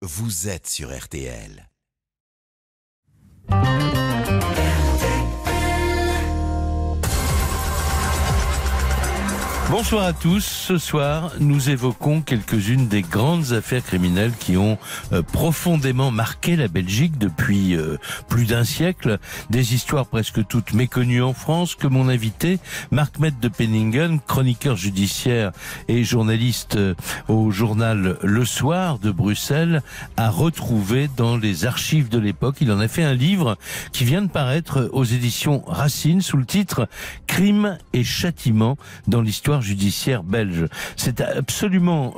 Vous êtes sur RTL. Bonsoir à tous. Ce soir, nous évoquons quelques-unes des grandes affaires criminelles qui ont profondément marqué la Belgique depuis plus d'un siècle. Des histoires presque toutes méconnues en France que mon invité, Marc Mette de Penningen, chroniqueur judiciaire et journaliste au journal Le Soir de Bruxelles, a retrouvé dans les archives de l'époque. Il en a fait un livre qui vient de paraître aux éditions Racine sous le titre « Crime et châtiment dans l'histoire judiciaire belge ». C'est absolument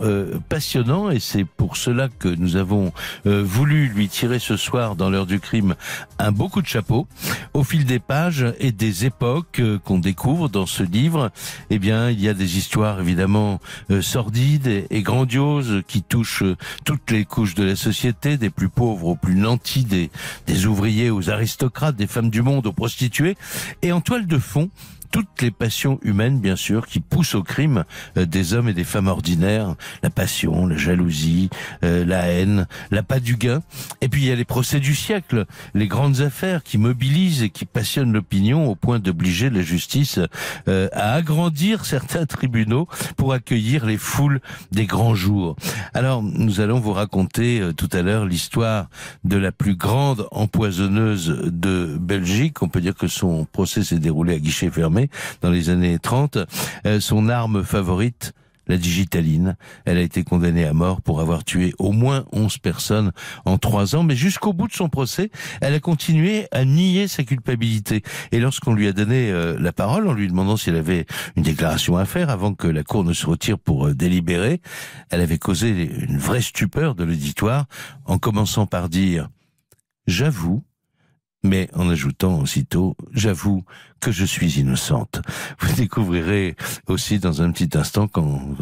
passionnant et c'est pour cela que nous avons voulu lui tirer ce soir dans l'heure du crime un beau coup de chapeau. Au fil des pages et des époques qu'on découvre dans ce livre, eh bien, il y a des histoires évidemment sordides et grandioses qui touchent toutes les couches de la société, des plus pauvres aux plus nantis, des ouvriers aux aristocrates, des femmes du monde aux prostituées, et en toile de fond, toutes les passions humaines, bien sûr, qui poussent au crime des hommes et des femmes ordinaires. La passion, la jalousie, la haine, l'appât du gain. Et puis il y a les procès du siècle, les grandes affaires qui mobilisent et qui passionnent l'opinion au point d'obliger la justice à agrandir certains tribunaux pour accueillir les foules des grands jours. Alors, nous allons vous raconter tout à l'heure l'histoire de la plus grande empoisonneuse de Belgique. On peut dire que son procès s'est déroulé à guichet fermé dans les années 30. Son arme favorite, la digitaline. Elle a été condamnée à mort pour avoir tué au moins 11 personnes en 3 ans, mais jusqu'au bout de son procès, elle a continué à nier sa culpabilité. Et lorsqu'on lui a donné la parole, en lui demandant s'il avait une déclaration à faire avant que la cour ne se retire pour délibérer, elle avait causé une vraie stupeur de l'auditoire, en commençant par dire « J'avoue », mais en ajoutant aussitôt « J'avoue que je suis innocente ». Vous découvrirez aussi dans un petit instant qu'en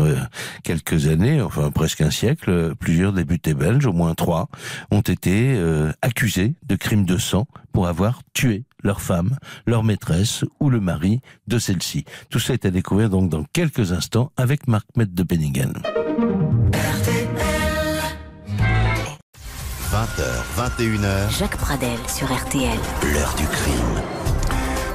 quelques années, enfin presque un siècle, plusieurs députés belges, au moins 3, ont été accusés de crimes de sang pour avoir tué leur femme, leur maîtresse ou le mari de celle-ci. Tout ça est à découvrir donc dans quelques instants avec Marc Mette de Penningen. 20h, 21h. Jacques Pradel sur RTL. L'heure du crime.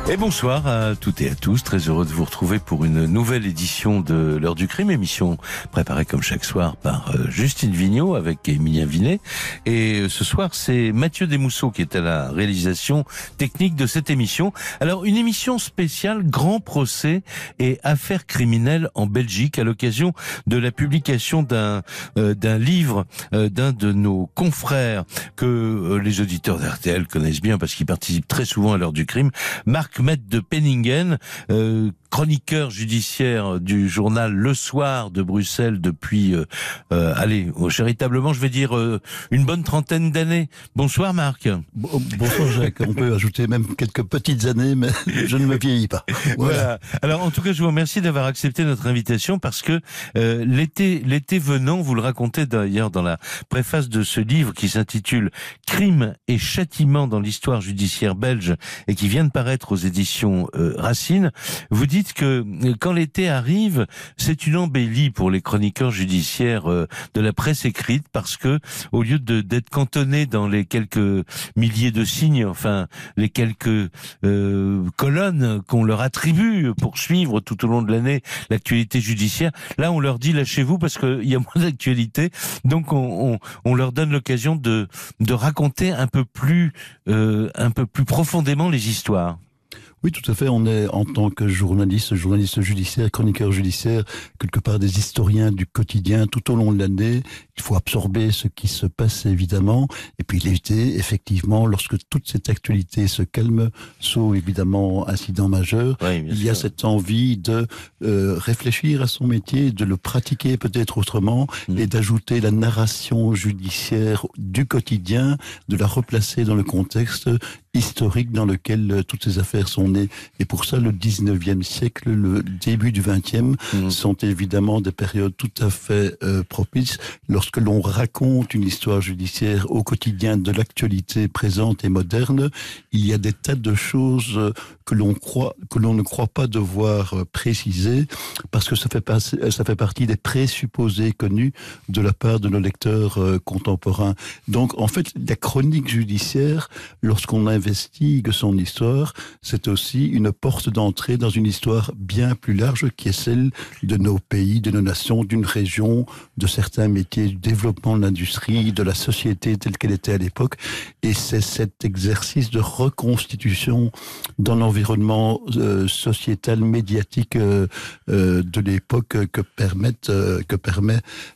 Et bonsoir à toutes et à tous, très heureux de vous retrouver pour une nouvelle édition de l'heure du crime, émission préparée comme chaque soir par Justine Vignot avec Émilien Vinet. Et ce soir, c'est Mathieu Desmousseaux qui est à la réalisation technique de cette émission. Alors, une émission spéciale grand procès et affaires criminelles en Belgique à l'occasion de la publication d'un livre d'un de nos confrères que les auditeurs d'RTL connaissent bien parce qu'ils participent très souvent à l'heure du crime, Marc Mette de Penningen, chroniqueur judiciaire du journal Le Soir de Bruxelles depuis, charitablement, je vais dire, une bonne trentaine d'années. Bonsoir Marc. Bonsoir Jacques, on peut ajouter même quelques petites années, mais je ne me vieillis pas. Voilà. Alors en tout cas, je vous remercie d'avoir accepté notre invitation parce que l'été venant, vous le racontez d'ailleurs dans la préface de ce livre qui s'intitule « Crime et châtiment dans l'histoire judiciaire belge » et qui vient de paraître aux éditions Racine, vous dites que quand l'été arrive, c'est une embellie pour les chroniqueurs judiciaires de la presse écrite parce que au lieu d'être cantonnés dans les quelques milliers de signes, enfin les quelques colonnes qu'on leur attribue pour suivre tout au long de l'année l'actualité judiciaire, là on leur dit lâchez-vous parce qu'il y a moins d'actualité, donc on leur donne l'occasion de raconter un peu plus profondément les histoires. Oui, tout à fait. On est, en tant que journaliste judiciaire, chroniqueur judiciaire, quelque part des historiens du quotidien tout au long de l'année. Il faut absorber ce qui se passe, évidemment. Et puis l'été, effectivement, lorsque toute cette actualité se calme, sauf évidemment incident majeur, oui, il y a cette envie de réfléchir à son métier, de le pratiquer peut-être autrement, et d'ajouter la narration judiciaire du quotidien, de la replacer dans le contexte historique dans lequel toutes ces affaires sont on est. Et pour ça, le 19e siècle, le début du 20e sont évidemment des périodes tout à fait propices. Lorsque l'on raconte une histoire judiciaire au quotidien de l'actualité présente et moderne, il y a des tas de choses que l'on ne croit pas devoir préciser, parce que ça fait partie des présupposés connus de la part de nos lecteurs contemporains. Donc, en fait, la chronique judiciaire, lorsqu'on investigue son histoire, c'est aussi une porte d'entrée dans une histoire bien plus large qui est celle de nos pays, de nos nations, d'une région, de certains métiers, du développement de l'industrie, de la société telle qu'elle était à l'époque. Et c'est cet exercice de reconstitution dans l'environnement sociétal, médiatique de l'époque que permet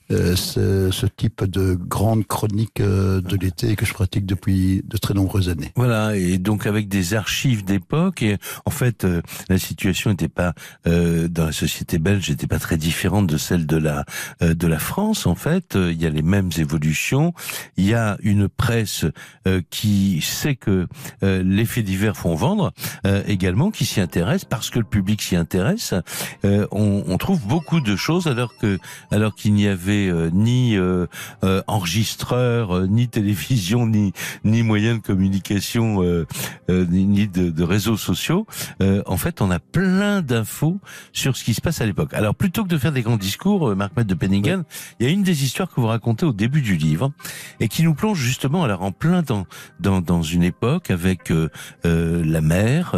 ce type de grande chronique de l'été que je pratique depuis de très nombreuses années. Voilà, et donc avec des archives d'époque, et en fait la situation n'était pas dans la société belge, n'était pas très différente de celle de la France. En fait, il y a les mêmes évolutions. Il y a une presse qui sait que les faits divers font vendre, également, qui s'y intéresse parce que le public s'y intéresse. On trouve beaucoup de choses alors qu'il n'y avait ni enregistreur, ni télévision, ni moyens de communication, ni de réseaux sociaux. En fait, on a plein d'infos sur ce qui se passe à l'époque. Alors, plutôt que de faire des grands discours, Marc Mette de Penningen, il y a une des histoires que vous racontez au début du livre et qui nous plonge justement alors en plein dans une époque avec la mer,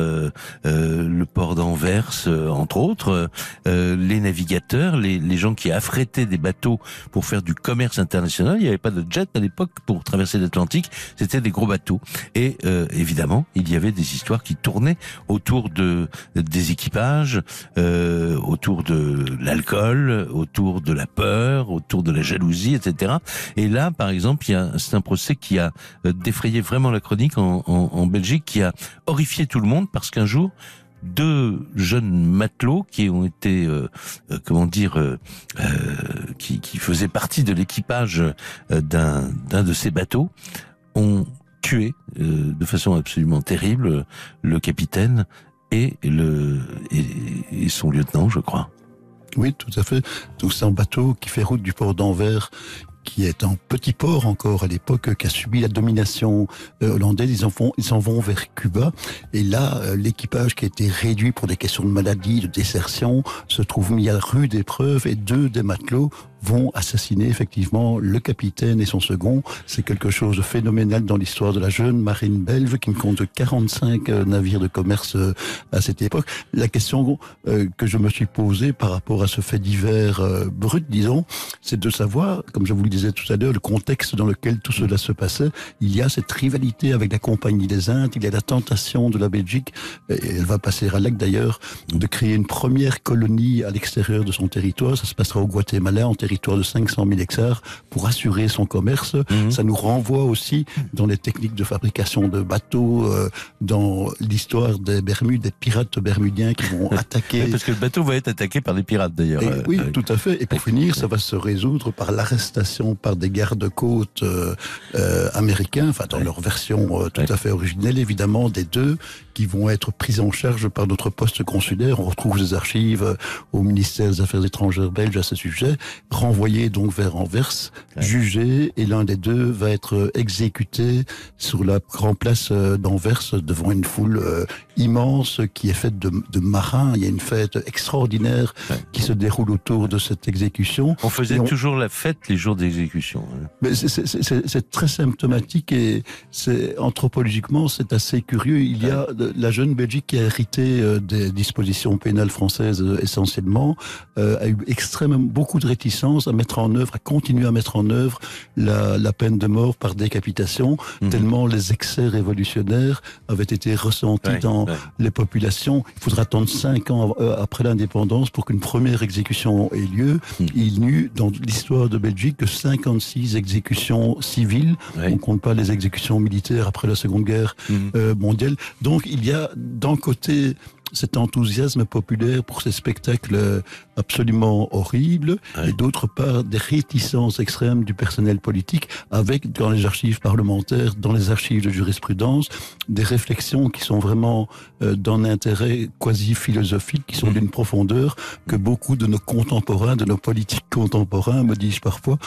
le port d'Anvers, entre autres, les navigateurs, les gens qui affrétaient des bateaux pour faire du commerce international. Il n'y avait pas de jet à l'époque pour traverser l'Atlantique, c'était des gros bateaux. Et évidemment, il y avait des histoires qui tournaient autour des équipages, autour de l'alcool, autour de la peur, autour de la jalousie, etc. Et là, par exemple, c'est un procès qui a défrayé vraiment la chronique en Belgique, qui a horrifié tout le monde parce qu'un jour, deux jeunes matelots qui ont été, qui faisaient partie de l'équipage d'un de ces bateaux, ont tué de façon absolument terrible le capitaine et son lieutenant, je crois. Oui, tout à fait. Donc c'est un bateau qui fait route du port d'Anvers, qui est un petit port encore à l'époque, qui a subi la domination hollandaise. Ils s'en vont vers Cuba. Et là, l'équipage qui a été réduit pour des questions de maladie, de désertion, se trouve mis à rude épreuve, et deux des matelots vont assassiner effectivement le capitaine et son second. C'est quelque chose de phénoménal dans l'histoire de la jeune marine belge qui ne compte 45 navires de commerce à cette époque. La question que je me suis posée par rapport à ce fait divers brut, disons, c'est de savoir, comme je vous le disais tout à l'heure, le contexte dans lequel tout cela se passait. Il y a cette rivalité avec la Compagnie des Indes, il y a la tentation de la Belgique, et elle va passer à l'acte d'ailleurs, de créer une première colonie à l'extérieur de son territoire. Ça se passera au Guatemala, en territoire de 500 000 hectares, pour assurer son commerce. Ça nous renvoie aussi dans les techniques de fabrication de bateaux, dans l'histoire des Bermudes, des pirates bermudiens qui vont attaquer. Parce que le bateau va être attaqué par des pirates d'ailleurs. Oui, tout à fait. Et pour finir, ça va se résoudre par l'arrestation par des gardes-côtes américains, enfin dans leur version tout à fait originelle évidemment, des deux, qui vont être pris en charge par notre poste consulaire. On retrouve des archives au ministère des Affaires étrangères belge à ce sujet, renvoyé donc vers Anvers, jugé, et l'un des deux va être exécuté sur la grande place d'Anvers devant une foule immense qui est faite de marins. Il y a une fête extraordinaire qui se déroule autour de cette exécution. On faisait toujours la fête les jours d'exécution. Mais c'est très symptomatique, et anthropologiquement c'est assez curieux. Il y a la jeune Belgique qui a hérité des dispositions pénales françaises essentiellement, a eu extrêmement beaucoup de réticence à mettre en œuvre, à continuer à mettre en œuvre la peine de mort par décapitation, tellement les excès révolutionnaires avaient été ressentis dans les populations. Il faudra attendre 5 ans après l'indépendance pour qu'une première exécution ait lieu. Il n'y eut dans l'histoire de Belgique que 56 exécutions civiles. On ne compte pas les exécutions militaires après la Seconde Guerre mondiale. Donc il y a d'un côté cet enthousiasme populaire pour ces spectacles absolument horribles, et d'autre part des réticences extrêmes du personnel politique, avec dans les archives parlementaires, dans les archives de jurisprudence, des réflexions qui sont vraiment d'un intérêt quasi philosophique, qui sont d'une profondeur que beaucoup de nos contemporains, de nos politiques contemporains, me disent parfois,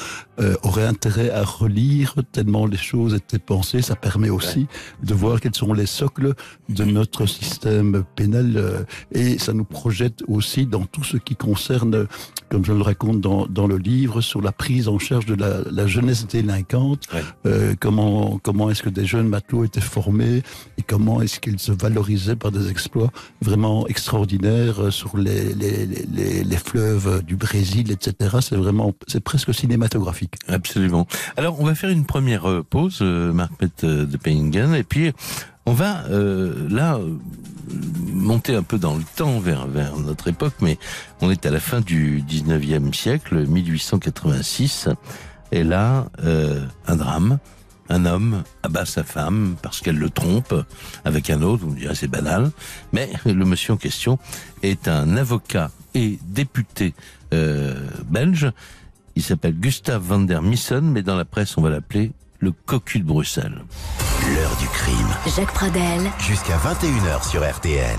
auraient intérêt à relire, tellement les choses étaient pensées. Ça permet aussi de voir quels sont les socles de notre système pénal, et ça nous projette aussi dans tout ce qui concerne, comme je le raconte dans le livre, sur la prise en charge de la jeunesse délinquante, comment est-ce que des jeunes matelots étaient formés, et comment est-ce qu'ils se valorisaient par des exploits vraiment extraordinaires sur les fleuves du Brésil, etc. C'est presque cinématographique. Absolument. Alors, on va faire une première pause, Marc-Mette de Penningen, et puis on va monter un peu dans le temps vers notre époque, mais on est à la fin du 19e siècle, 1886, et là, un drame. Un homme abat sa femme parce qu'elle le trompe avec un autre, vous me direz c'est banal, mais le monsieur en question est un avocat et député belge. Il s'appelle Gustave van der Missen, mais dans la presse on va l'appeler le cocu de Bruxelles. L'heure du crime. Jacques Pradel. Jusqu'à 21h sur RTL.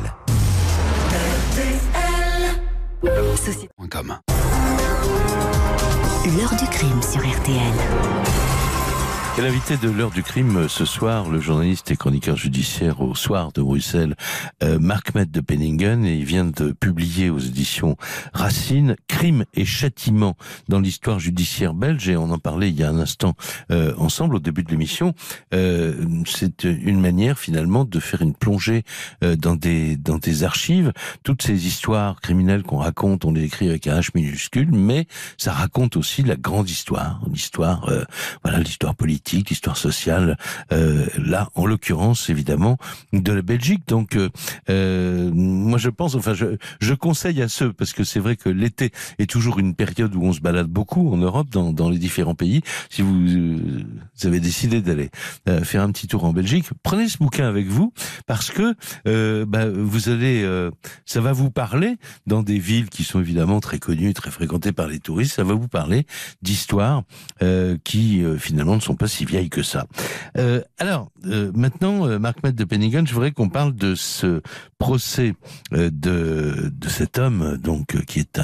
Société.com. L'heure du crime sur RTL. Et l'invité de l'heure du crime ce soir, le journaliste et chroniqueur judiciaire au Soir de Bruxelles, Marc-Mette de Penningen, et il vient de publier aux éditions Racine Crime et châtiment dans l'histoire judiciaire belge, et on en parlait il y a un instant ensemble au début de l'émission. C'est une manière finalement de faire une plongée dans des archives. Toutes ces histoires criminelles qu'on raconte, on les écrit avec un H minuscule, mais ça raconte aussi la grande histoire, l'histoire politique, l'histoire sociale, là, en l'occurrence, évidemment, de la Belgique. Donc, moi, je pense, je conseille à ceux, parce que c'est vrai que l'été est toujours une période où on se balade beaucoup en Europe, dans les différents pays. Si vous avez décidé d'aller faire un petit tour en Belgique, prenez ce bouquin avec vous, parce que vous allez, ça va vous parler dans des villes qui sont évidemment très connues, très fréquentées par les touristes. Ça va vous parler d'histoires qui finalement ne sont pas si vieille que ça. Maintenant, Marc-Mette de Penningen, je voudrais qu'on parle de ce procès de cet homme, donc qui est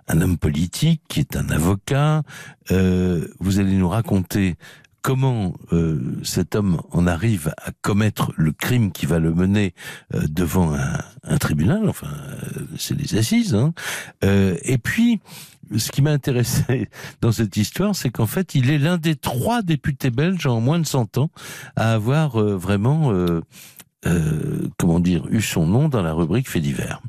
un homme politique, qui est un avocat. Vous allez nous raconter comment cet homme en arrive à commettre le crime qui va le mener devant un tribunal, c'est les assises, et puis ce qui m'a intéressé dans cette histoire, c'est qu'en fait, il est l'un des 3 députés belges en moins de 100 ans à avoir vraiment, eu son nom dans la rubrique faits divers.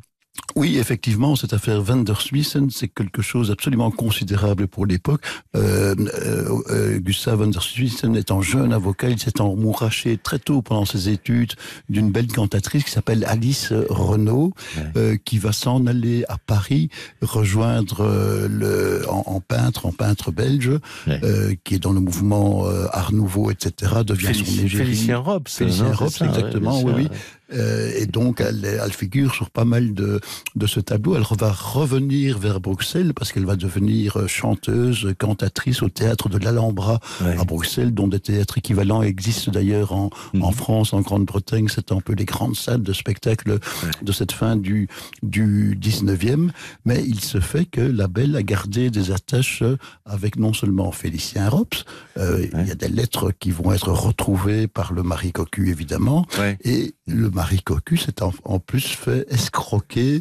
Oui, effectivement, cette affaire Van der Missen, c'est quelque chose d'absolument considérable pour l'époque. Gustave Van der Missen étant jeune avocat, il s'est emmouraché très tôt pendant ses études d'une belle cantatrice qui s'appelle Alice Renaud, qui va s'en aller à Paris rejoindre en peintre belge, qui est dans le mouvement Art Nouveau, etc. devient son égérie. Félicien Robs. Félicien Robs, exactement, oui. Et donc, elle figure sur pas mal de ce tableau. Elle va revenir vers Bruxelles parce qu'elle va devenir chanteuse, cantatrice au théâtre de l'Alhambra à Bruxelles, dont des théâtres équivalents existent d'ailleurs en France, en Grande-Bretagne. C'est un peu les grandes salles de spectacle de cette fin du 19e. Mais il se fait que la belle a gardé des attaches avec non seulement Félicien Robs, il y a des lettres qui vont être retrouvées par le mari cocu, évidemment, et le mari cocu s'est en plus fait escroquer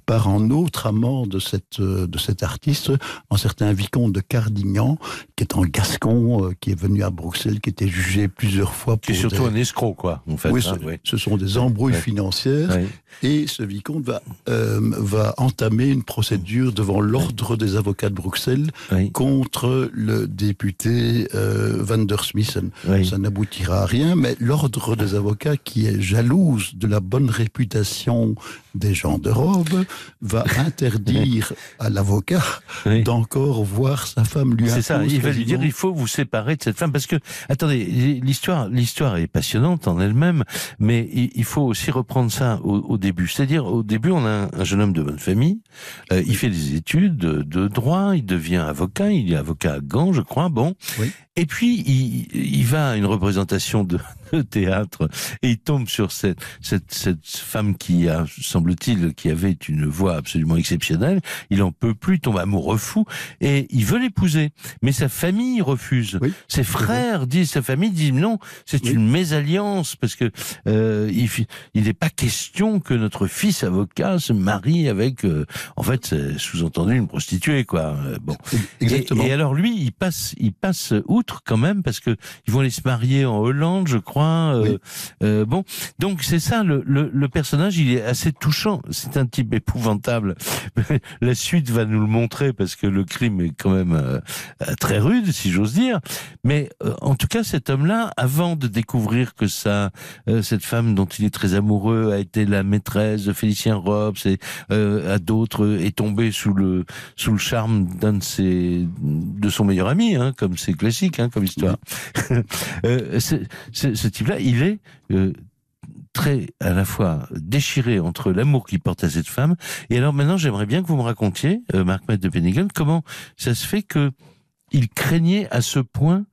par un autre amant de cet artiste, un certain vicomte de Cardignan, qui est un Gascon, qui est venu à Bruxelles, qui était jugé plusieurs fois pour... Qui est surtout un escroc, quoi, en fait. Oui, ce sont des embrouilles financières, et ce vicomte va entamer une procédure devant l'ordre des avocats de Bruxelles contre le député Van der Missen. Ça n'aboutira à rien, mais l'ordre des avocats, qui est jalouse de la bonne réputation des gens de robe, va interdire à l'avocat d'encore voir sa femme. C'est ça, il va lui dire il faut vous séparer de cette femme, parce que, attendez, l'histoire est passionnante en elle-même, mais il faut aussi reprendre ça au début. C'est-à-dire, au début, on a un jeune homme de bonne famille, il fait des études de droit, il devient avocat, il est avocat à Gand, je crois, bon. Oui. Et puis, il va à une représentation de théâtre et il tombe sur cette femme qui a, semble-t-il, qui avait une voix absolument exceptionnelle. Il en peut plus, tombe amoureux fou et il veut l'épouser. Mais sa famille refuse. Oui. Ses frères disent, sa famille dit non, c'est une mésalliance parce que il n'est pas question que notre fils avocat se marie avec, en fait, c'est sous-entendu une prostituée, quoi. Bon. Exactement. Et alors lui, il passe outre quand même parce que ils vont aller se marier en Hollande, je crois. Bon, donc c'est ça le personnage, il est assez touchant. C'est un type épouvantable. La suite va nous le montrer parce que le crime est quand même très rude, si j'ose dire. Mais en tout cas, cet homme-là, avant de découvrir que cette femme dont il est très amoureux a été la maîtresse de Félicien Robes et à d'autres est tombé sous le charme de son meilleur ami, hein, comme c'est classique. Comme histoire. Ce type-là, il est très à la fois déchiré entre l'amour qu'il porte à cette femme. Et alors maintenant, j'aimerais bien que vous me racontiez, Marc Maître de Penningen, comment ça se fait que il craignait à ce point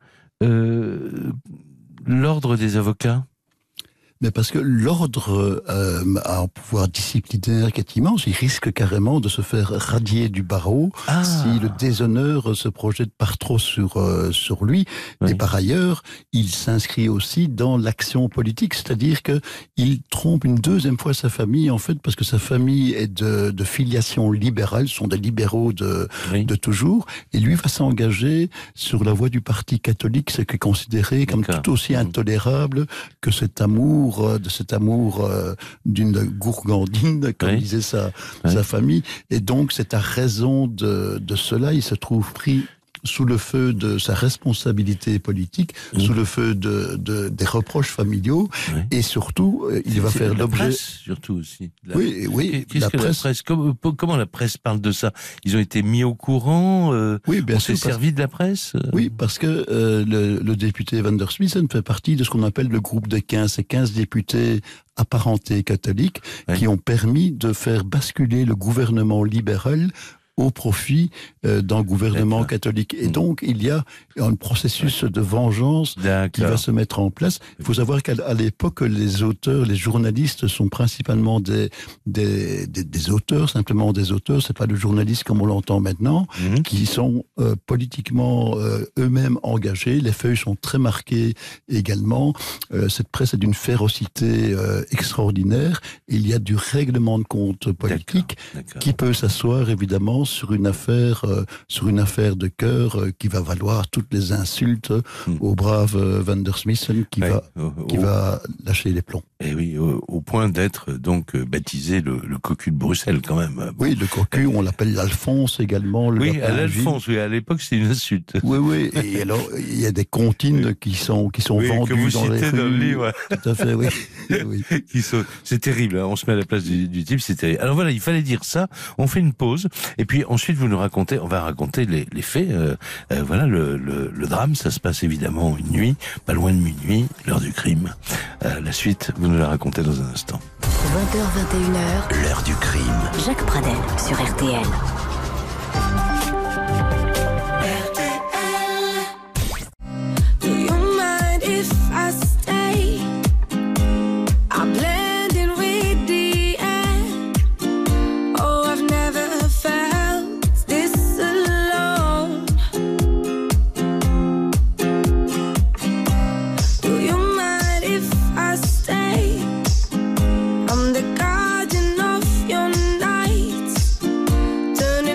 l'ordre des avocats. Mais parce que l'ordre a un pouvoir disciplinaire qui est immense. Il risque carrément de se faire radier du barreau si le déshonneur se projette par trop sur lui. Oui. Et par ailleurs, il s'inscrit aussi dans l'action politique, c'est-à-dire que il trompe une deuxième fois sa famille, en fait, parce que sa famille est de filiation libérale, ce sont des libéraux de toujours, et lui va s'engager sur la voie du parti catholique, ce qui est considéré comme tout aussi intolérable que cet amour d'une gourgandine, comme disait sa famille. Et donc, c'est à raison de cela, il se trouve pris sous le feu de sa responsabilité politique, sous le feu des reproches familiaux, et surtout, il va faire l'objet... La presse, surtout aussi. La presse. Comment la presse parle de ça? Ils ont été mis au courant, on s'est servi de la presse? Oui, parce que le député Van der Smissen fait partie de ce qu'on appelle le groupe des 15. Ces 15 députés apparentés catholiques qui ont permis de faire basculer le gouvernement libéral au profit d'un gouvernement catholique. Et donc, il y a un processus de vengeance qui va se mettre en place. Il faut savoir qu'à l'époque, les auteurs, les journalistes sont principalement des auteurs, simplement des auteurs, c'est pas le journaliste comme on l'entend maintenant, qui sont politiquement eux-mêmes engagés. Les feuilles sont très marquées également. Cette presse est d'une férocité extraordinaire. Il y a du règlement de compte politique qui peut s'asseoir évidemment sur une affaire de cœur qui va valoir toutes les insultes au brave Van der Smissen qui va lâcher les plombs. Et oui, au point d'être donc baptisé le cocu de Bruxelles quand même. Oui, le cocu, on l'appelle l'Alphonse également. L'Alphonse, à l'époque c'est une insulte. Oui, et alors il y a des comptines qui sont vendues que vous dans les citez rues. Dans le livre. Tout à fait, oui. C'est terrible, hein, on se met à la place du type, c'est terrible. Alors voilà, il fallait dire ça, on fait une pause, et puis ensuite on va raconter les faits. Voilà, le drame, ça se passe évidemment une nuit, pas loin de minuit, l'heure du crime. La suite, vous nous la racontez dans un instant. 20h, 21h, l'heure du crime. Jacques Pradel sur RTL. I'm the guardian of your nights, turning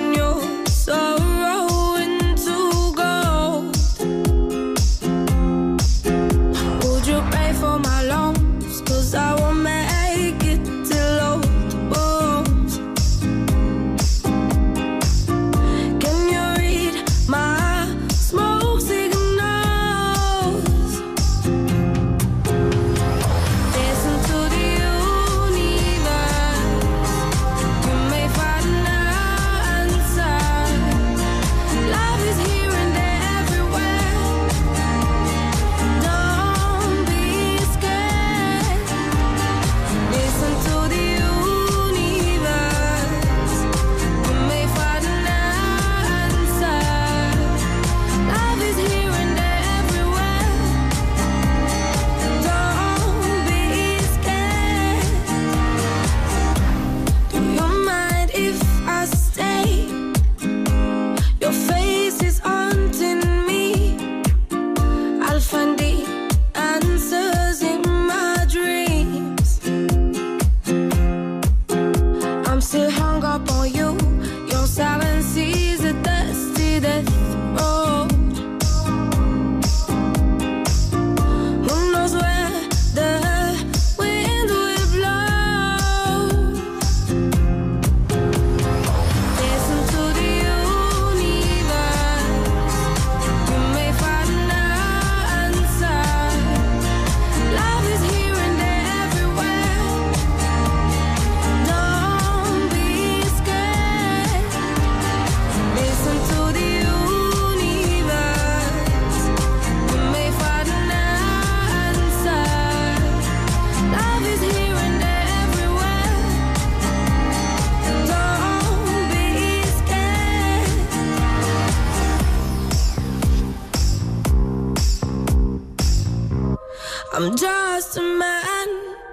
I'm just a man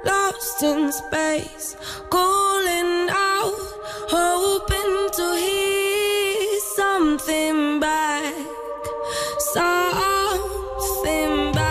lost in space, calling out, hoping to hear something back, something back.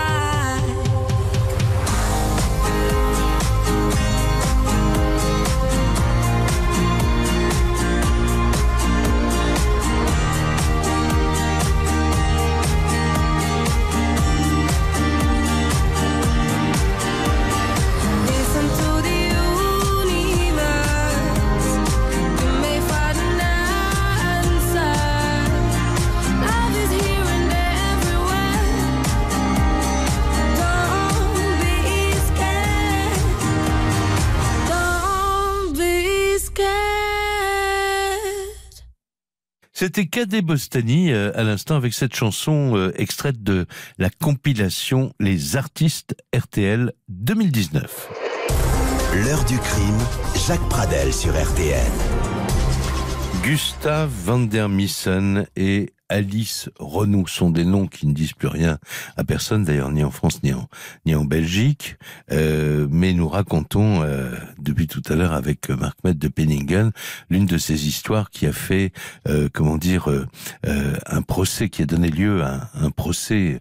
C'était Kadé Bostani à l'instant avec cette chanson extraite de la compilation Les Artistes RTL 2019. L'heure du crime, Jacques Pradel sur RTL. Gustav van der Missen et Alice Renaud sont des noms qui ne disent plus rien à personne, d'ailleurs ni en France ni en Belgique, mais nous racontons depuis tout à l'heure avec Marc Mette de Penningen l'une de ces histoires qui a fait un procès, qui a donné lieu à un procès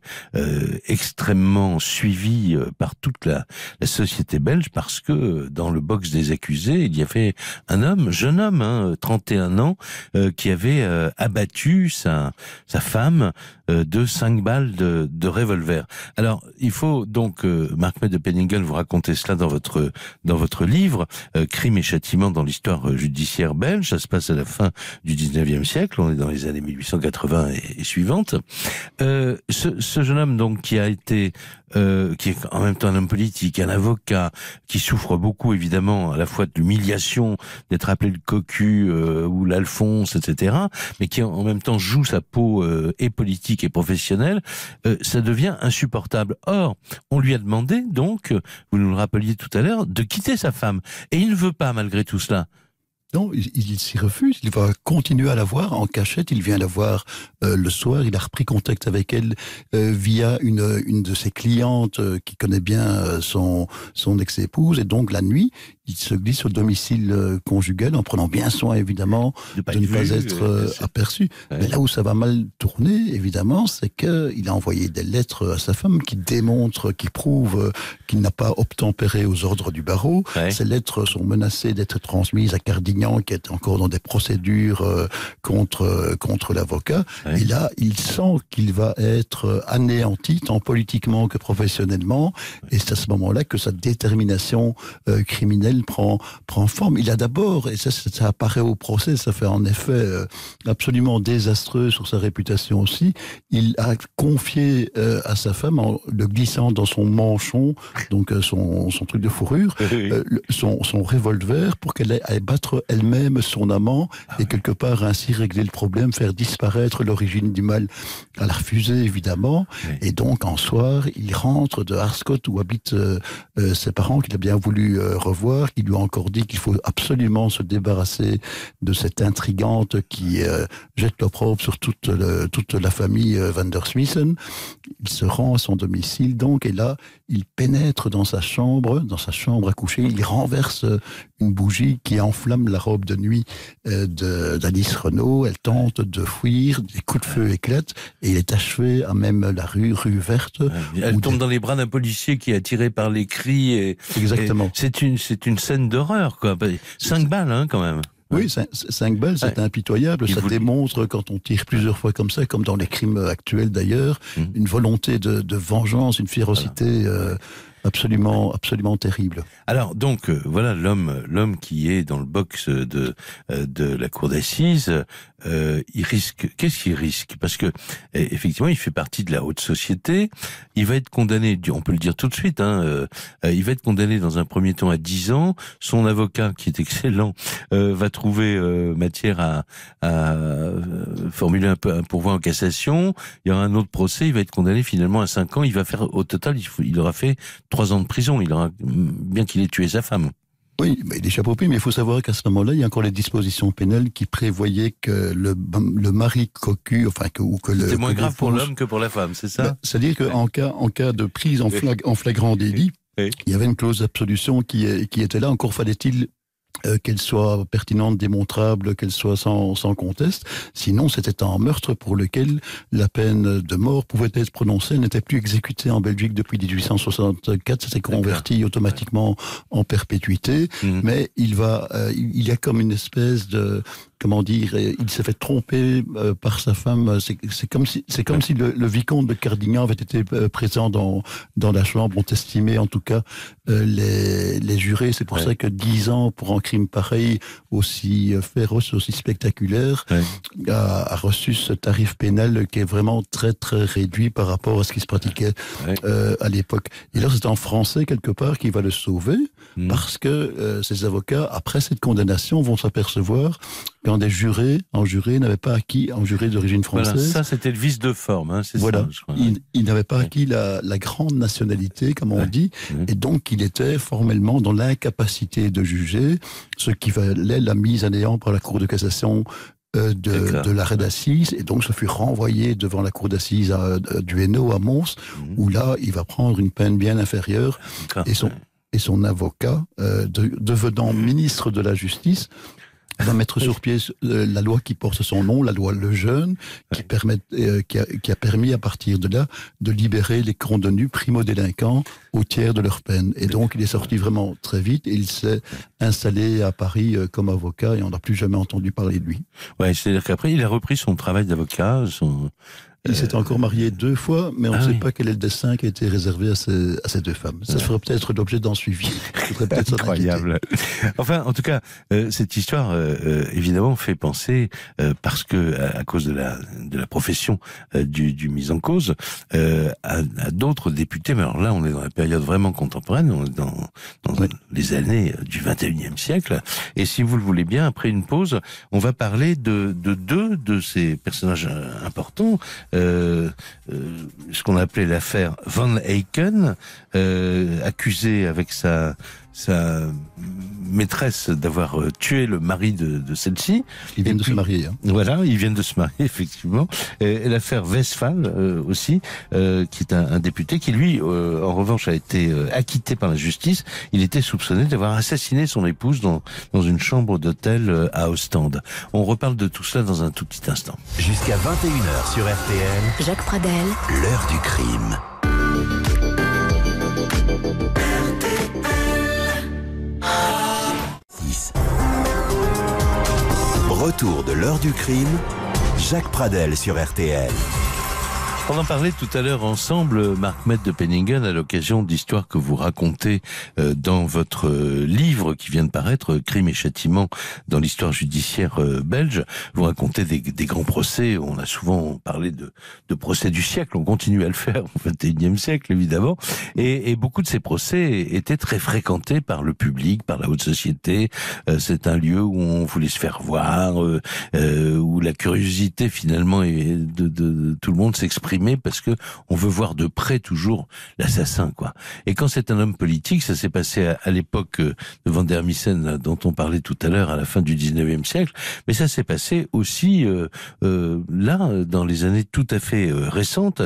extrêmement suivi par toute la société belge, parce que dans le box des accusés il y avait un jeune homme, 31 ans, qui avait abattu sa femme de 5 balles de revolver. Alors, il faut donc, Marc Mette de Penningen, vous raconter cela dans votre livre, Crime et châtiment dans l'histoire judiciaire belge. Ça se passe à la fin du 19e siècle, on est dans les années 1880 et suivantes. Ce jeune homme, donc, qui est en même temps un homme politique, un avocat, qui souffre beaucoup, évidemment, à la fois de l'humiliation d'être appelé le cocu ou l'Alphonse, etc., mais qui en même temps joue sa peau et politique et professionnelle, ça devient insupportable. Or, on lui a demandé, donc, vous nous le rappeliez tout à l'heure, de quitter sa femme. Et il ne veut pas, malgré tout cela. Non, il s'y refuse. Il va continuer à la voir en cachette. Il vient la voir le soir. Il a repris contact avec elle via une de ses clientes qui connaît bien son ex-épouse. Et donc, la nuit, il se glisse au domicile conjugal en prenant bien soin, évidemment, de ne pas être aperçu. Ouais. Mais là où ça va mal tourner, évidemment, c'est qu'il a envoyé des lettres à sa femme qui démontrent, qui prouvent qu'il n'a pas obtempéré aux ordres du barreau. Ouais. Ces lettres sont menacées d'être transmises à Cardignan, qui est encore dans des procédures contre l'avocat. Ouais. Et là, il sent qu'il va être anéanti, tant politiquement que professionnellement. Et c'est à ce moment-là que sa détermination criminelle prend forme. Il a d'abord, et ça apparaît au procès, ça fait en effet absolument désastreux sur sa réputation aussi, il a confié à sa femme, en le glissant dans son manchon, donc son truc de fourrure, son revolver, pour qu'elle aille battre elle-même son amant, et quelque part ainsi régler le problème, faire disparaître l'origine du mal. Elle a refusé, évidemment, et donc en soir, il rentre de Arscott, où habitent ses parents, qu'il a bien voulu revoir, qui lui a encore dit qu'il faut absolument se débarrasser de cette intrigante qui jette l'opprobre sur toute la famille van der Missen. Il se rend à son domicile, donc, et là, il pénètre dans sa chambre à coucher, il renverse une bougie qui enflamme la robe de nuit d'Alice Renaud. Elle tente de fuir, des coups de feu éclatent, et il est achevé à même la rue verte. Elle tombe dans les bras d'un policier qui est attiré par les cris. Exactement. C'est une scène d'horreur, quoi. 5 balles, quand même. Oui, 5 balles, c'est impitoyable. Ça démontre, quand on tire plusieurs fois comme ça, comme dans les crimes actuels d'ailleurs, une volonté de vengeance, une férocité absolument terrible. Alors donc voilà l'homme qui est dans le box de la cour d'assises. Il risque. Qu'est-ce qu'il risque? Parce que effectivement, il fait partie de la haute société. Il va être condamné. On peut le dire tout de suite. Il va être condamné dans un premier temps à 10 ans. Son avocat, qui est excellent, va trouver matière à formuler un pourvoi en cassation. Il y aura un autre procès. Il va être condamné finalement à 5 ans. Il va faire au total, il aura fait 3 ans de prison. Il aura, bien qu'il ait tué sa femme. Oui, mais il échappe au pire, mais il faut savoir qu'à ce moment-là, il y a encore les dispositions pénales qui prévoyaient que le mari cocu, C'était moins grave pour l'homme que pour la femme, c'est ça? C'est-à-dire qu'en cas de prise en flagrant délit, il y avait une clause d'absolution qui était là. Encore fallait-il qu'elle soit pertinente, démontrable, qu'elle soit sans conteste. Sinon, c'était un meurtre pour lequel la peine de mort pouvait être prononcée. Elle n'était plus exécutée en Belgique depuis 1864. Ça s'est converti automatiquement en perpétuité. Mais il y a comme une espèce de... Comment dire, il s'est fait tromper par sa femme. C'est comme si le vicomte de Cardignan avait été présent dans la chambre, ont estimé en tout cas les jurés. C'est pour ça que 10 ans pour un crime pareil, aussi féroce, aussi spectaculaire, a reçu ce tarif pénal qui est vraiment très très réduit par rapport à ce qui se pratiquait à l'époque. Et là, c'est un Français quelque part qui va le sauver parce que ses avocats, après cette condamnation, vont s'apercevoir quand un juré n'avait pas acquis, un juré d'origine française. Voilà, ça c'était le vice de forme, c'est voilà, ça. Je crois. Il n'avait pas acquis la grande nationalité, comme on dit, et donc il était formellement dans l'incapacité de juger, ce qui valait la mise à néant par la Cour de cassation de l'arrêt d'assises, et donc se fut renvoyé devant la cour d'assises du Hainaut à Mons, où là il va prendre une peine bien inférieure, et son avocat, devenant ministre de la Justice, va mettre sur pied la loi qui porte son nom, la loi Lejeune, qui a permis à partir de là de libérer les condamnés primo-délinquants au tiers de leur peine. Et donc il est sorti vraiment très vite et il s'est installé à Paris comme avocat et on n'a plus jamais entendu parler de lui. Ouais, c'est-à-dire qu'après il a repris son travail d'avocat, Il s'est encore marié 2 fois, mais on ne sait pas quel est le destin qui a été réservé à ces 2 femmes. Ça ferait peut-être l'objet d'un suivi. Incroyable. Enfin, en tout cas, cette histoire, évidemment, fait penser, parce que à cause de la profession du mis en cause, à d'autres députés. Mais alors là, on est dans la période vraiment contemporaine, on est dans les années du 21e siècle. Et si vous le voulez bien, après une pause, on va parler de 2 de ces personnages importants. Ce qu'on appelait l'affaire Van Eycken, accusé avec sa maîtresse d'avoir tué le mari de celle-ci. Ils viennent de se marier. Voilà, ils viennent de se marier, effectivement. Et l'affaire Westphal aussi, qui est un député qui, lui, en revanche, a été acquitté par la justice. Il était soupçonné d'avoir assassiné son épouse dans une chambre d'hôtel à Ostende. On reparle de tout cela dans un tout petit instant. Jusqu'à 21h sur RTL. Jacques Pradel. L'heure du crime. Retour de l'heure du crime, Jacques Pradel sur RTL. On en parlait tout à l'heure ensemble, Marc Mette de Penningen, à l'occasion d'histoires que vous racontez dans votre livre qui vient de paraître, Crime et châtiment dans l'histoire judiciaire belge. Vous racontez des grands procès. On a souvent parlé de procès du siècle. On continue à le faire au XXIe siècle, évidemment. Et beaucoup de ces procès étaient très fréquentés par le public, par la haute société. C'est un lieu où on voulait se faire voir, où la curiosité finalement de tout le monde s'exprime, parce que on veut voir de près toujours l'assassin, quoi. Et quand c'est un homme politique, ça s'est passé à l'époque de Van der Missen, dont on parlait tout à l'heure, à la fin du 19e siècle, mais ça s'est passé aussi là, dans les années tout à fait récentes,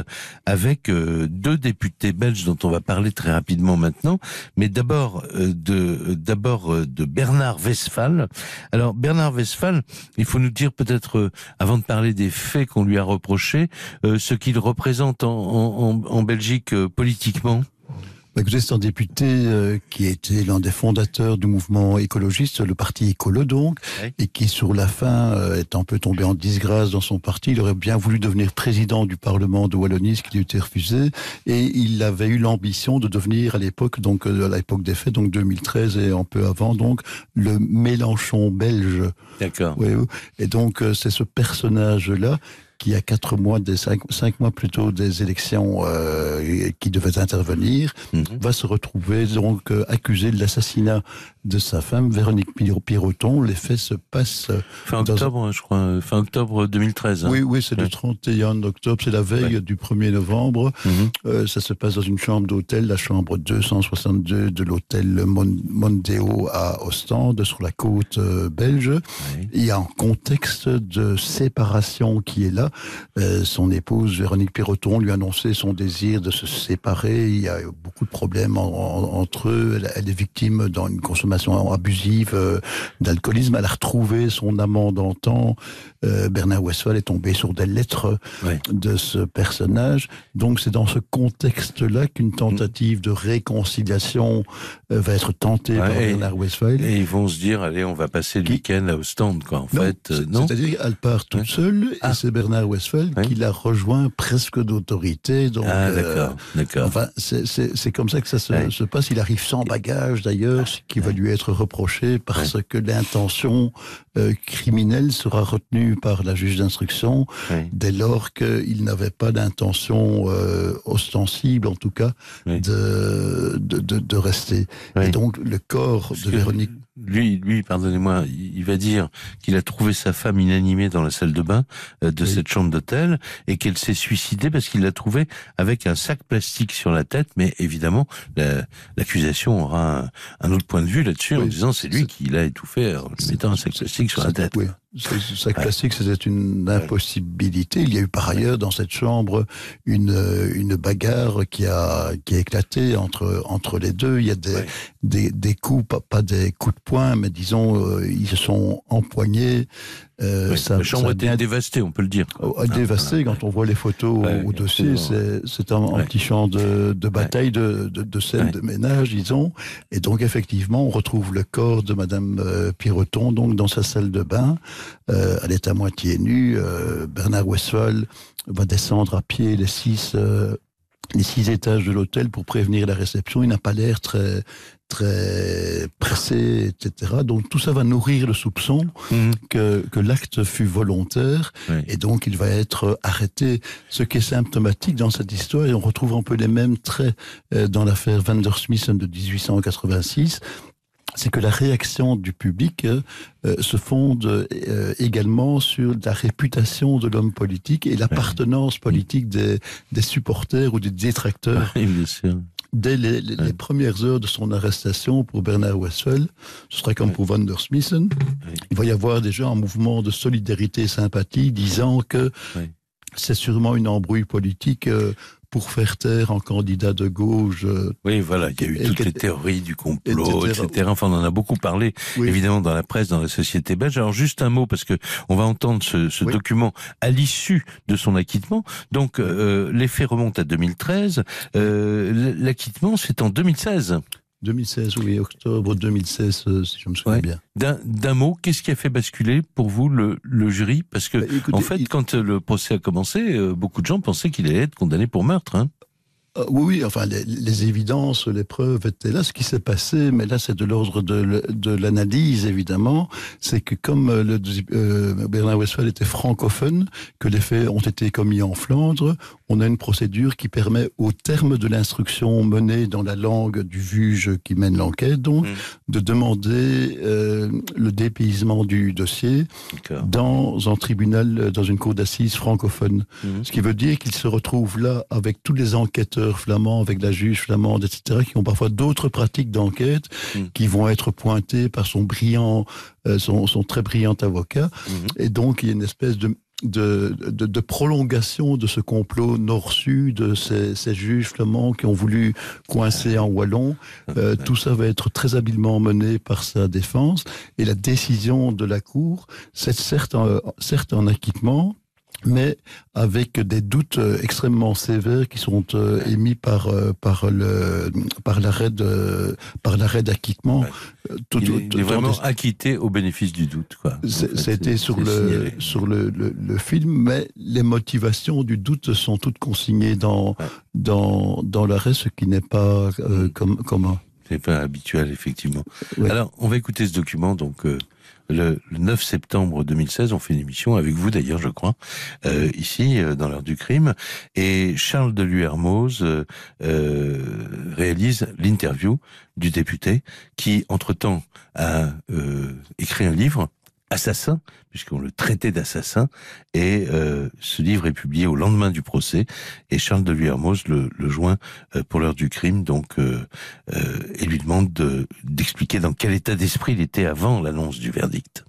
avec 2 députés belges dont on va parler très rapidement maintenant, mais d'abord de Bernard Westphal. Alors Bernard Westphal, il faut nous dire peut-être, avant de parler des faits qu'on lui a reprochés, ce qu'il représente en Belgique politiquement. C'est un député qui était l'un des fondateurs du mouvement écologiste, le parti écolo donc, et qui sur la fin est un peu tombé en disgrâce dans son parti. Il aurait bien voulu devenir président du Parlement de Wallonie, ce qui lui a été refusé, et il avait eu l'ambition de devenir à l'époque des faits, donc 2013 et un peu avant, donc le Mélenchon belge. D'accord. Oui, et donc c'est ce personnage-là qui a 5 mois plus tôt des élections qui devaient intervenir, va se retrouver donc accusé de l'assassinat de sa femme, Véronique Piroton. Les faits se passent... Fin octobre, je crois. Fin octobre 2013. Hein. Oui, c'est le 31 octobre, c'est la veille du 1er novembre. Ça se passe dans une chambre d'hôtel, la chambre 262 de l'hôtel Mondeo à Ostende, sur la côte belge. Il y a un contexte de séparation qui est là. Son épouse, Véronique Piroton, lui a annoncé son désir de se séparer. Il y a beaucoup de problèmes entre eux. Elle est victime d'une consommation abusive d'alcoolisme. Elle a retrouvé son amant d'antan. Bernard Westphal est tombé sur des lettres de ce personnage. Donc c'est dans ce contexte-là qu'une tentative de réconciliation va être tentée par Bernard Westphal. Et ils vont se dire, allez, on va passer le week-end à Ostende, quoi. Non. C'est-à-dire qu'elle part toute seule, et c'est Bernard Westphal qui la rejoint presque d'autorité. Donc, d'accord. Enfin, c'est comme ça que ça se passe. Il arrive sans bagage, d'ailleurs, ce qui va lui être reproché parce que l'intention criminelle sera retenue par la juge d'instruction dès lors qu'il n'avait pas d'intention ostensible, en tout cas, de rester. Et donc, le corps de Véronique... Lui, pardonnez-moi, il va dire qu'il a trouvé sa femme inanimée dans la salle de bain de cette chambre d'hôtel et qu'elle s'est suicidée parce qu'il l'a trouvée avec un sac plastique sur la tête. Mais évidemment, l'accusation aura un autre point de vue là-dessus en disant c'est lui qui l'a étouffé en mettant un sac plastique sur la tête. Oui. Ce sac plastique, c'était une impossibilité. Il y a eu par ailleurs dans cette chambre une bagarre qui a éclaté entre les deux. Il y a des coups, pas des coups de poing, mais disons ils se sont empoignés. La chambre était dévastée, on peut le dire. Dévastée, quand on voit les photos au dossier, c'est un petit champ de bataille, de scène de ménage, disons. Et donc effectivement, on retrouve le corps de Madame Piroton donc dans sa salle de bain. Elle est à moitié nue. Bernard Westphal va descendre à pied les 6 étages de l'hôtel pour prévenir la réception. Il n'a pas l'air très pressé, etc. Donc tout ça va nourrir le soupçon que l'acte fut volontaire et donc il va être arrêté. Ce qui est symptomatique dans cette histoire, et on retrouve un peu les mêmes traits dans l'affaire Van der Smissen de 1886, c'est que la réaction du public se fonde également sur la réputation de l'homme politique et l'appartenance politique des supporters ou des détracteurs. Oui, bien sûr. Dès les premières heures de son arrestation pour Bernard Westphal, ce sera comme pour Van der Smissen, il va y avoir déjà un mouvement de solidarité et sympathie disant que c'est sûrement une embrouille politique pour faire taire un candidat de gauche. Oui, voilà, il y a eu toutes les théories du complot, etc. Enfin, on en a beaucoup parlé, évidemment, dans la presse, dans la société belge. Alors, juste un mot, parce que on va entendre ce document à l'issue de son acquittement. Donc, les faits remontent à 2013. L'acquittement, c'est en 2016. 2016, oui, octobre 2016, si je me souviens bien. D'un mot, qu'est-ce qui a fait basculer pour vous le jury? Parce que, écoutez, en fait, quand le procès a commencé, beaucoup de gens pensaient qu'il allait être condamné pour meurtre, hein. Oui, enfin, les évidences, les preuves étaient là. Ce qui s'est passé, mais là, c'est de l'ordre de l'analyse, évidemment, c'est que comme Bernard Westphal était francophone, que les faits ont été commis en Flandre, on a une procédure qui permet, au terme de l'instruction menée dans la langue du juge qui mène l'enquête, donc, de demander le dépaysement du dossier dans un tribunal, dans une cour d'assises francophone. Ce qui veut dire qu'il se retrouve là avec tous les enquêteurs flamands, avec la juge flamande, etc., qui ont parfois d'autres pratiques d'enquête qui vont être pointées par son très brillant avocat. Et donc, il y a une espèce de prolongation de ce complot nord-sud, de ces juges flamands qui ont voulu coincer en wallon. Tout ça va être très habilement mené par sa défense. Et la décision de la Cour, c'est certes un acquittement, mais avec des doutes extrêmement sévères qui sont émis par l'arrêt d'acquittement. Il est vraiment acquitté au bénéfice du doute, quoi. C'était sur le film, mais les motivations du doute sont toutes consignées dans l'arrêt, ce qui n'est pas commun. C'est pas habituel, effectivement. Alors, on va écouter ce document, donc le 9 septembre 2016. On fait une émission avec vous d'ailleurs, je crois, ici, dans l'heure du crime. Et Charles Deluy-Hermoz réalise l'interview du député qui, entre-temps, a écrit un livre, Assassin, puisqu'on le traitait d'assassin, et ce livre est publié au lendemain du procès, et Charles Deluy-Hermoz le joint pour l'heure du crime, donc et lui demande d'expliquer dans quel état d'esprit il était avant l'annonce du verdict.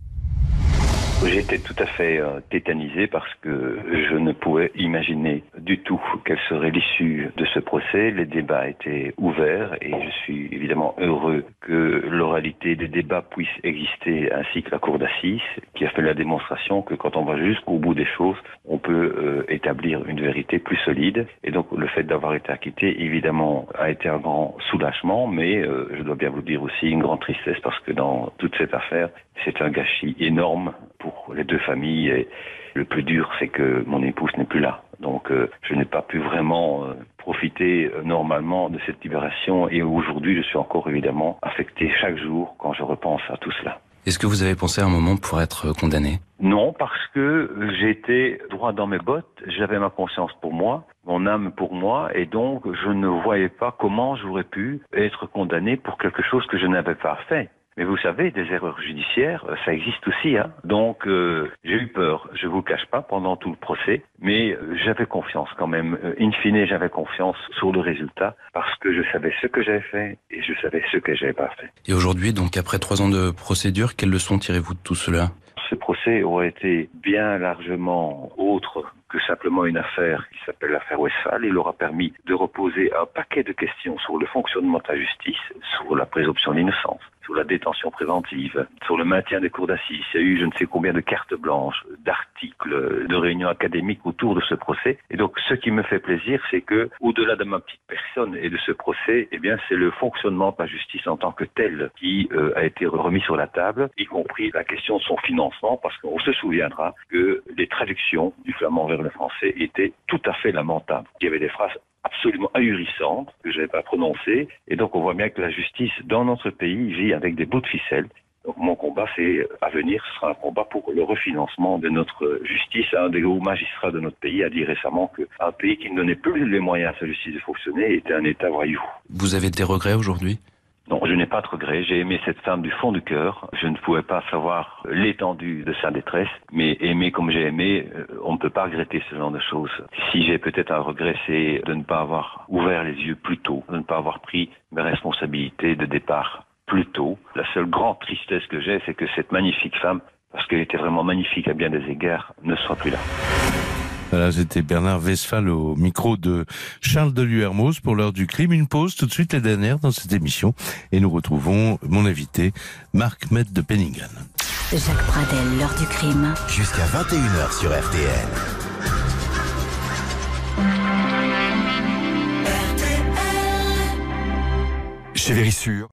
J'étais tout à fait tétanisé parce que je ne pouvais imaginer du tout quelle serait l'issue de ce procès. Les débats étaient ouverts et je suis évidemment heureux que l'oralité des débats puisse exister, ainsi que la cour d'assises qui a fait la démonstration que quand on va jusqu'au bout des choses, on peut établir une vérité plus solide. Et donc le fait d'avoir été acquitté, évidemment, a été un grand soulagement, mais je dois bien vous dire aussi une grande tristesse parce que dans toute cette affaire, c'est un gâchis énorme pour les deux familles et le plus dur, c'est que mon épouse n'est plus là. Donc je n'ai pas pu vraiment profiter normalement de cette libération et aujourd'hui je suis encore évidemment affecté chaque jour quand je repense à tout cela. Est-ce que vous avez pensé à un moment pour être condamné ? Non, parce que j'étais droit dans mes bottes, j'avais ma conscience pour moi, mon âme pour moi, et donc je ne voyais pas comment j'aurais pu être condamné pour quelque chose que je n'avais pas fait. Mais vous savez, des erreurs judiciaires, ça existe aussi, hein. Donc, j'ai eu peur, je vous cache pas, pendant tout le procès, mais j'avais confiance quand même. In fine, j'avais confiance sur le résultat, parce que je savais ce que j'avais fait, et je savais ce que j'avais pas fait. Et aujourd'hui, donc après 3 ans de procédure, quelles leçons tirez-vous de tout cela ? Ce procès aurait été bien largement autre que simplement une affaire qui s'appelle l'affaire Westphal. Il aura permis de reposer un paquet de questions sur le fonctionnement de la justice, sur la présomption d'innocence, sur la détention préventive, sur le maintien des cours d'assises. Il y a eu je ne sais combien de cartes blanches, d'articles, de réunions académiques autour de ce procès. Et donc ce qui me fait plaisir, c'est que au-delà de ma petite personne et de ce procès, eh bien c'est le fonctionnement de la justice en tant que tel qui a été remis sur la table, y compris la question de son financement, parce qu'on se souviendra que les traductions du flamand vers le français étaient tout à fait lamentables. Il y avait des phrases absolument ahurissantes que je n'avais pas prononcées. Et donc on voit bien que la justice dans notre pays vit avec des bouts de ficelle. Donc mon combat, c'est à venir, ce sera un combat pour le refinancement de notre justice. Un des hauts magistrats de notre pays a dit récemment qu'un pays qui ne donnait plus les moyens à sa justice de fonctionner était un État voyou. Vous avez des regrets aujourd'hui ? Non, je n'ai pas de regrets. J'ai aimé cette femme du fond du cœur. Je ne pouvais pas savoir l'étendue de sa détresse, mais aimer comme j'ai aimé, on ne peut pas regretter ce genre de choses. Si j'ai peut-être un regret, c'est de ne pas avoir ouvert les yeux plus tôt, de ne pas avoir pris mes responsabilités de départ plus tôt. La seule grande tristesse que j'ai, c'est que cette magnifique femme, parce qu'elle était vraiment magnifique à bien des égards, ne soit plus là. Voilà, c'était Bernard Westphal au micro de Charles Deluy-Hermoz pour l'heure du crime. Une pause tout de suite, la dernière dans cette émission. Et nous retrouvons mon invité, Marc Mette de Penningham. Jacques Pradel, l'heure du crime. Jusqu'à 21h sur RTL. Chez Vérissure.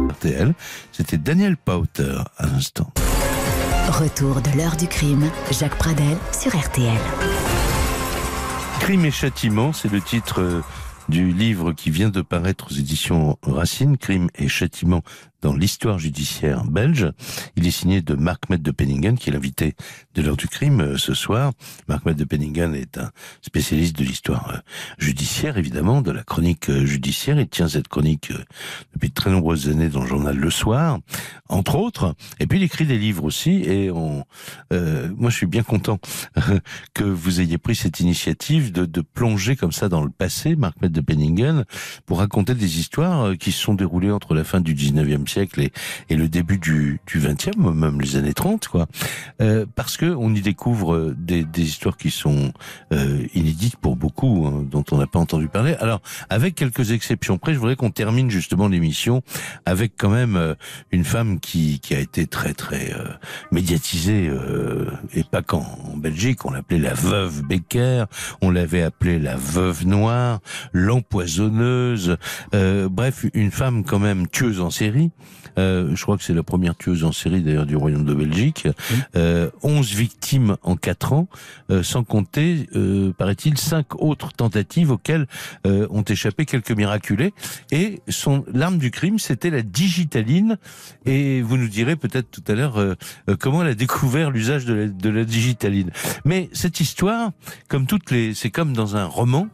RTL, c'était Daniel Powter à l'instant. Retour de l'heure du crime, Jacques Pradel sur RTL. Crime et châtiment, c'est le titre du livre qui vient de paraître aux éditions Racine, Crime et châtiment dans l'histoire judiciaire belge. Il est signé de Marc Mette de Penningen, qui est l'invité de l'heure du crime ce soir. Marc Mette de Penningen est un spécialiste de l'histoire judiciaire, évidemment, de la chronique judiciaire. Il tient cette chronique depuis de très nombreuses années dans le journal Le Soir, entre autres. Et puis il écrit des livres aussi. Et moi, je suis bien content que vous ayez pris cette initiative de plonger comme ça dans le passé, Marc Mette de Penningen, pour raconter des histoires qui se sont déroulées entre la fin du 19e siècle et le début du 20e, même les années 30, quoi. Parce que on y découvre des histoires qui sont inédites pour beaucoup, hein, dont on n'a pas entendu parler. Alors, avec quelques exceptions près, je voudrais qu'on termine justement l'émission avec quand même une femme qui a été très très médiatisée, et pas qu'en Belgique. On l'appelait la veuve Becker, on l'avait appelée la veuve noire, l'empoisonneuse, bref, une femme quand même tueuse en série. Je crois que c'est la première tueuse en série d'ailleurs du Royaume de Belgique. 11 victimes en 4 ans, sans compter, paraît-il, 5 autres tentatives auxquelles ont échappé quelques miraculés. Et l'arme du crime, c'était la digitaline. Et vous nous direz peut-être tout à l'heure comment elle a découvert l'usage de la digitaline. Mais cette histoire, c'est comme dans un roman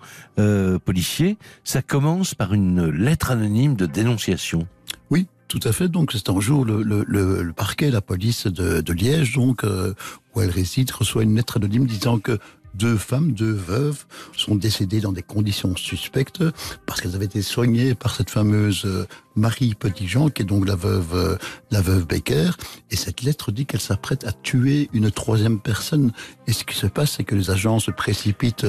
policier, ça commence par une lettre anonyme de dénonciation. Oui, tout à fait. Donc c'est un jour le parquet, la police de Liège, donc où elle réside, reçoit une lettre anonyme disant que 2 femmes, 2 veuves, sont décédées dans des conditions suspectes parce qu'elles avaient été soignées par cette fameuse Marie Petitjean, qui est donc la veuve Becker. Et cette lettre dit qu'elle s'apprête à tuer une 3e personne. Et ce qui se passe, c'est que les agents se précipitent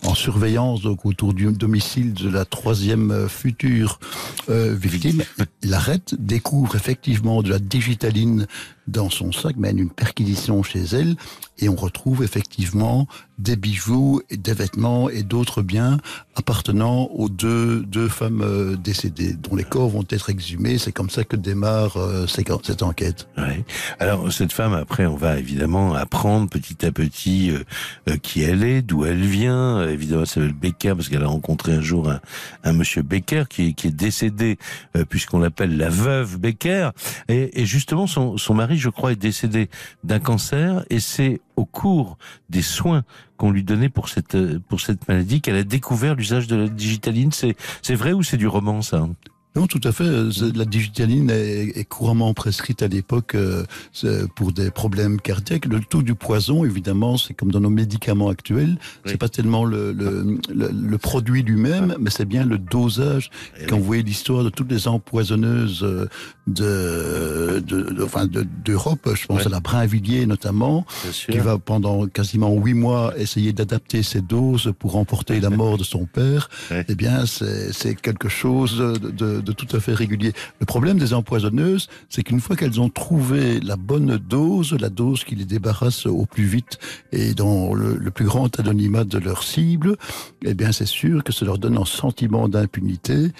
en surveillance donc autour du domicile de la 3e future victime. L'arrête, découvre effectivement de la digitaline dans son sac, mène une perquisition chez elle, et on retrouve effectivement des bijoux, et des vêtements et d'autres biens appartenant aux deux femmes décédées, dont les corps vont être exhumés. C'est comme ça que démarre cette enquête. Ouais. Alors cette femme, après, on va évidemment apprendre petit à petit qui elle est, d'où elle vient. Évidemment, c'est le Becker, parce qu'elle a rencontré un jour un monsieur Becker qui est décédé, puisqu'on l'appelle la veuve Becker. Et justement, son mari, je crois, est décédé d'un cancer, et c'est au cours des soins qu'on lui donnait pour cette maladie qu'elle a découvert l'usage de la digitaline. C'est vrai ou c'est du roman, ça ? Non, tout à fait. La digitaline est couramment prescrite à l'époque pour des problèmes cardiaques. Le taux du poison, évidemment, c'est comme dans nos médicaments actuels. Oui. C'est pas tellement le produit lui-même, mais c'est bien le dosage. Quand vous voyez l'histoire de toutes les empoisonneuses d'Europe, je pense à la Brinvilliers notamment, qui va pendant quasiment 8 mois essayer d'adapter ses doses pour emporter la mort de son père. Eh bien, c'est quelque chose de tout à fait régulier. Le problème des empoisonneuses, c'est qu'une fois qu'elles ont trouvé la bonne dose, la dose qui les débarrasse au plus vite et dans le plus grand anonymat de leur cible, eh bien c'est sûr que ça leur donne un sentiment d'impunité.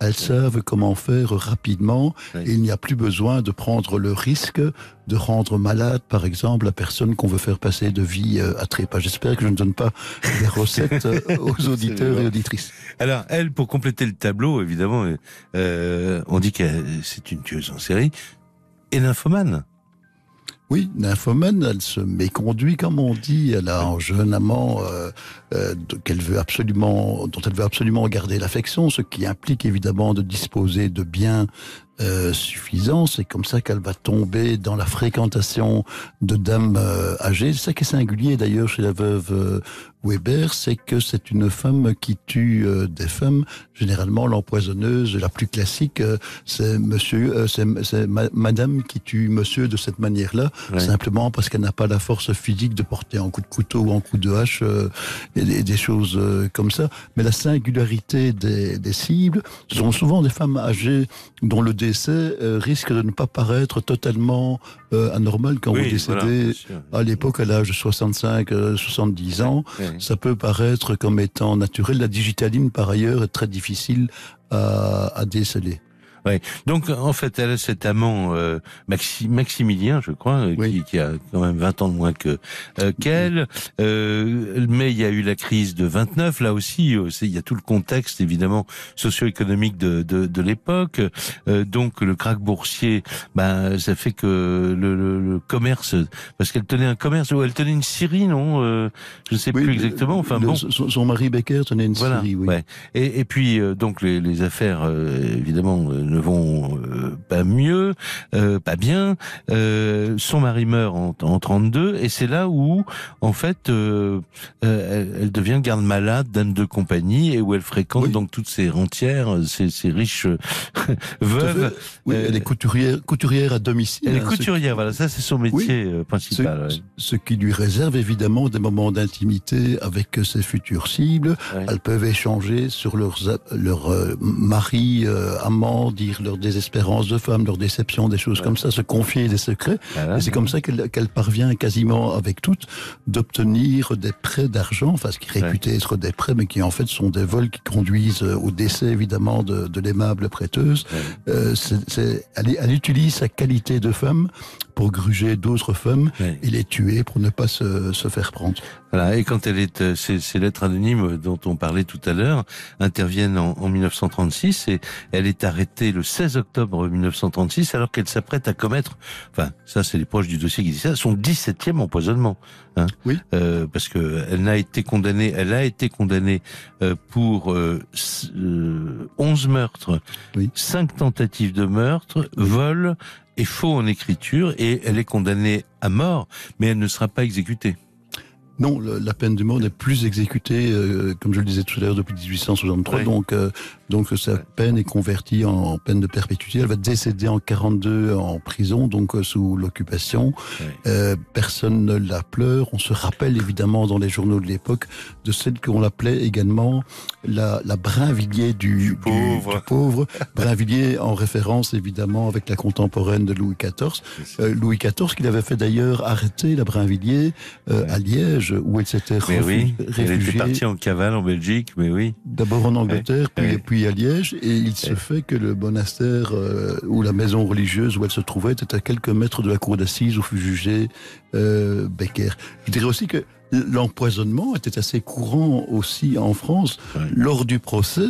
Elles savent comment faire rapidement, et il n'y a plus besoin de prendre le risque de rendre malade, par exemple, la personne qu'on veut faire passer de vie à trépas. J'espère que je ne donne pas des recettes aux auditeurs et auditrices. Alors, elle, pour compléter le tableau, évidemment, on dit que c'est une tueuse en série et nymphomane. Oui, nymphomane, elle se méconduit, comme on dit. Elle a un jeune amant dont elle veut absolument garder l'affection, ce qui implique évidemment de disposer de biens suffisants. C'est comme ça qu'elle va tomber dans la fréquentation de dames âgées. C'est ça qui est singulier d'ailleurs chez la veuve Weber, c'est que c'est une femme qui tue des femmes. Généralement, l'empoisonneuse la plus classique, c'est madame qui tue monsieur de cette manière-là, simplement parce qu'elle n'a pas la force physique de porter un coup de couteau ou un coup de hache et des choses comme ça. Mais la singularité des cibles, ce sont souvent des femmes âgées dont le désir décès risque de ne pas paraître totalement anormal quand vous décédez à l'époque à l'âge de 65, 70 ans. Ça peut paraître comme étant naturel. La digitaline, par ailleurs, est très difficile à déceler. Ouais. Donc, en fait, elle a cet amant Maximilien, je crois, qui a quand même 20 ans de moins qu'elle. Mais il y a eu la crise de 29. Là aussi, il y a tout le contexte, évidemment, socio-économique de l'époque. Donc, le krach boursier, ça fait que le commerce, parce qu'elle tenait un commerce, ou elle tenait une scierie, non je ne sais plus exactement. Enfin bon, son mari Becker tenait une scierie. Oui. Ouais. Et puis, donc, les affaires, évidemment, ne vont pas mieux, pas bien. Son mari meurt en 32 et c'est là où, en fait, elle devient garde-malade, dame de compagnie et où elle fréquente donc toutes ces rentières, ces riches veuves. Oui, elle est couturière à domicile. Elle est couturière, voilà, ça c'est son métier principal. Ce qui lui réserve évidemment des moments d'intimité avec ses futures cibles. Elles peuvent échanger sur leur mari, amant, dire leur désespérance de femme, leur déception, des choses comme ça, se confier des secrets. Et c'est comme ça qu'elle parvient quasiment avec toutes d'obtenir des prêts d'argent, enfin ce qui est réputé être des prêts, mais qui en fait sont des vols qui conduisent au décès évidemment de l'aimable prêteuse. Elle utilise sa qualité de femme pour gruger d'autres femmes et les tuer pour ne pas se faire prendre. Voilà. Et quand elle est, ces lettres anonymes dont on parlait tout à l'heure interviennent en 1936 et elle est arrêtée le 16 octobre 1936 alors qu'elle s'apprête à commettre, enfin ça c'est les proches du dossier qui disent ça, son 17e empoisonnement. Oui. Parce que elle a été condamnée pour 11 meurtres, 5 tentatives de meurtre, vol et faux en écriture, et elle est condamnée à mort, mais elle ne sera pas exécutée. Non, la peine de mort n'est plus exécutée, comme je le disais tout à l'heure, depuis 1863. Donc sa peine est convertie en peine de perpétuité. Elle va décéder en 42 en prison, donc sous l'occupation. Personne ne la pleure. On se rappelle évidemment dans les journaux de l'époque de celle qu'on l'appelait également la Brinvilliers du pauvre. Brinvilliers en référence évidemment avec la contemporaine de Louis XIV. Louis XIV qu'il avait fait d'ailleurs arrêter, la Brinvilliers, à Liège, où elle s'était réfugiée. Elle était partie en cavale en Belgique, mais oui. D'abord en Angleterre, puis à Liège, et il se fait que le monastère ou la maison religieuse où elle se trouvait était à quelques mètres de la cour d'assises où fut jugé Becker. Je dirais aussi que l'empoisonnement était assez courant aussi en France. Lors du procès,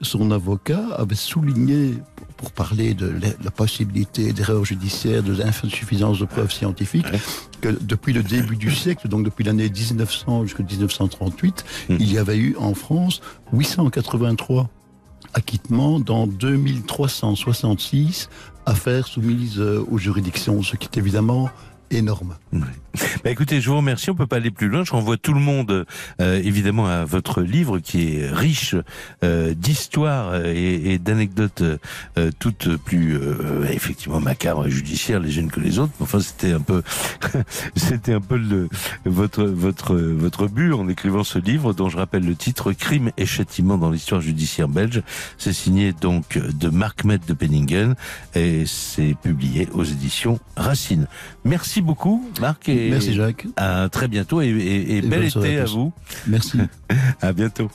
son avocat avait souligné, pour parler de la possibilité d'erreur judiciaire, de l'insuffisance de preuves scientifiques, que depuis le début du siècle, donc depuis l'année 1900 jusqu'à 1938, il y avait eu en France 883 acquittements dans 2366 affaires soumises aux juridictions, ce qui est évidemment énorme. Écoutez, je vous remercie. On peut pas aller plus loin. Je renvoie tout le monde, évidemment, à votre livre qui est riche d'histoires et d'anecdotes toutes plus effectivement macabres et judiciaires les unes que les autres. Enfin, c'était un peu, votre but en écrivant ce livre, dont je rappelle le titre, Crime et châtiment dans l'histoire judiciaire belge. C'est signé donc de Marc Mette de Penningen et c'est publié aux éditions Racine. Merci beaucoup, Marc. Merci, Jacques. À très bientôt et bel été à vous. Merci. À bientôt.